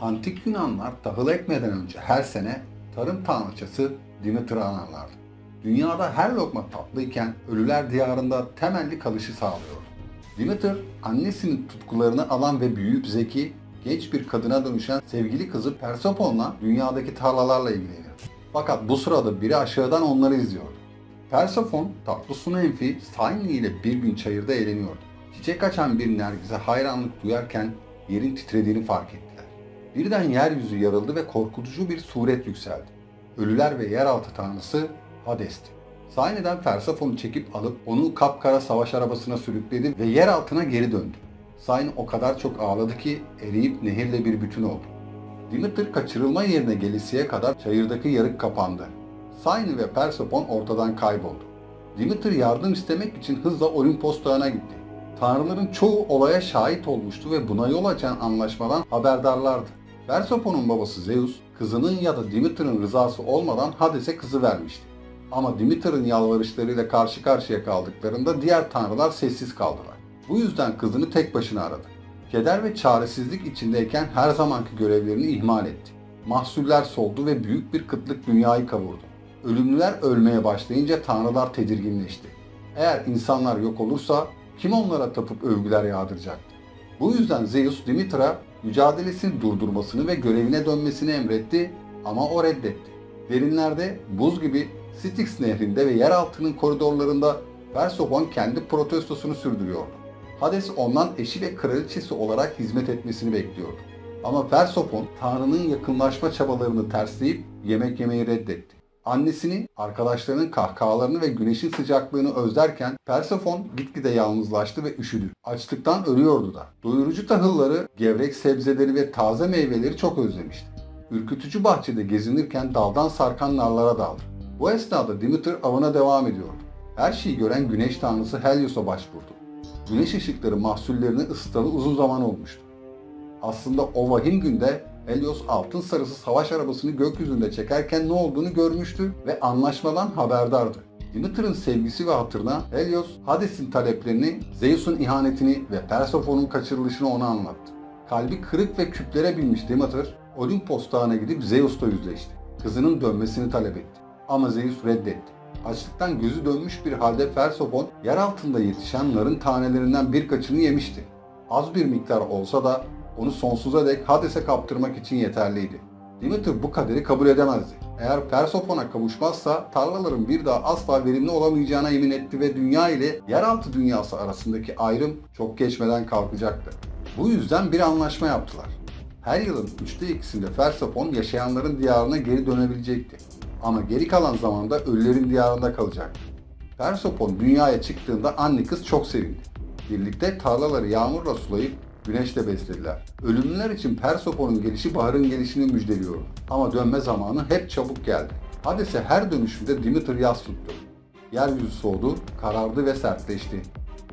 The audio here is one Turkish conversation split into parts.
Antik Yunanlar tahıl ekmeden önce her sene tarım tanrıçası Demeter'ı anarlardı. Dünyada her lokma tatlıyken ölüler diyarında temelli kalışı sağlıyordu. Demeter, annesinin tutkularını alan ve büyüyüp zeki, genç bir kadına dönüşen sevgili kızı Persephone'la dünyadaki tarlalarla ilgileniyor. Fakat bu sırada biri aşağıdan onları izliyordu. Persephone, tatlı su nenfi Cyne ile bir gün çayırda eğleniyordu. Çiçek açan bir nergise hayranlık duyarken yerin titrediğini fark ettiler. Birden yeryüzü yarıldı ve korkutucu bir suret yükseldi. Ölüler ve yeraltı tanrısı Hades'ti. Cyne'den Persephone'u çekip alıp onu kapkara savaş arabasına sürükledi ve yer altına geri döndü. Cyne o kadar çok ağladı ki eriyip nehirle bir bütün oldu. Demeter kaçırılma yerine gelesiye kadar çayırdaki yarık kapandı. Cyne ve Persephone ortadan kayboldu. Demeter yardım istemek için hızla Olimpos Dağı'na gitti. Tanrıların çoğu olaya şahit olmuştu ve buna yol açan anlaşmadan haberdarlardı. Persephone'un babası Zeus, kızının ya da Demeter'ın rızası olmadan Hades'e kızı vermişti. Ama Demeter'ın yalvarışlarıyla karşı karşıya kaldıklarında diğer tanrılar sessiz kaldılar. Bu yüzden kızını tek başına aradı. Keder ve çaresizlik içindeyken her zamanki görevlerini ihmal etti. Mahsuller soldu ve büyük bir kıtlık dünyayı kavurdu. Ölümlüler ölmeye başlayınca tanrılar tedirginleşti. Eğer insanlar yok olursa kim onlara tapıp övgüler yağdıracaktı? Bu yüzden Zeus Demeter'a mücadelesini durdurmasını ve görevine dönmesini emretti ama o reddetti. Derinlerde buz gibi Styx nehrinde ve yeraltının koridorlarında Persephone kendi protestosunu sürdürüyordu. Hades ondan eşi ve kraliçesi olarak hizmet etmesini bekliyordu. Ama Persephone Tanrı'nın yakınlaşma çabalarını tersleyip yemek yemeyi reddetti. Annesini, arkadaşlarının kahkahalarını ve güneşin sıcaklığını özlerken Persephone gitgide yalnızlaştı ve üşüdü. Açlıktan ölüyordu da. Doyurucu tahılları, gevrek sebzeleri ve taze meyveleri çok özlemişti. Ürkütücü bahçede gezinirken daldan sarkan narlara daldı. Bu esnada Demeter avına devam ediyordu. Her şeyi gören güneş tanrısı Helios'a başvurdu. Güneş ışıkları mahsullerini ısıtalı uzun zaman olmuştu. Aslında o vahim günde Helios altın sarısı savaş arabasını gökyüzünde çekerken ne olduğunu görmüştü ve anlaşmadan haberdardı. Demeter'ın sevgisi ve hatırına Helios, Hades'in taleplerini, Zeus'un ihanetini ve Persephone'un kaçırılışını ona anlattı. Kalbi kırık ve küplere binmiş Demeter, Olimpos Dağı'na gidip Zeus'la yüzleşti. Kızının dönmesini talep etti. Ama Zeus reddetti. Açlıktan gözü dönmüş bir halde Persephone, yer altında yetişen narın tanelerinden birkaçını yemişti. Az bir miktar olsa da onu sonsuza dek Hades'e kaptırmak için yeterliydi. Demeter bu kaderi kabul edemezdi. Eğer Persephone'a kavuşmazsa tarlaların bir daha asla verimli olamayacağına yemin etti ve dünya ile yeraltı dünyası arasındaki ayrım çok geçmeden kalkacaktı. Bu yüzden bir anlaşma yaptılar. Her yılın 2/3'ünde Persephone yaşayanların diyarına geri dönebilecekti. Ama geri kalan zamanda ölülerin diyarında kalacaktı. Persephone dünyaya çıktığında anne kız çok sevindi. Birlikte tarlaları yağmurla sulayıp güneşle beslediler. Ölümlüler için Persephone'un gelişi baharın gelişini müjdeliyordu. Ama dönme zamanı hep çabuk geldi. Hades'e her dönüşünde Demeter yas tuttu. Yeryüzü soğudu, karardı ve sertleşti.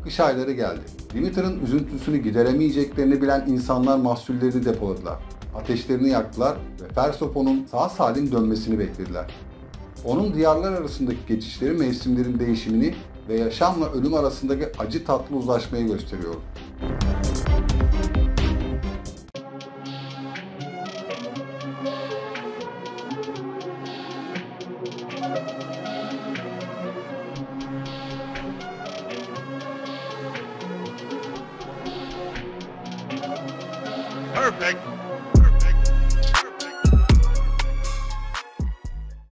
Kış ayları geldi. Demeter'ın üzüntüsünü gideremeyeceklerini bilen insanlar mahsullerini depoladılar. Ateşlerini yaktılar ve Persephone'un sağ salim dönmesini beklediler. Onun diyarlar arasındaki geçişleri mevsimlerin değişimini ve yaşamla ölüm arasındaki acı tatlı uzlaşmayı gösteriyor. Perfect.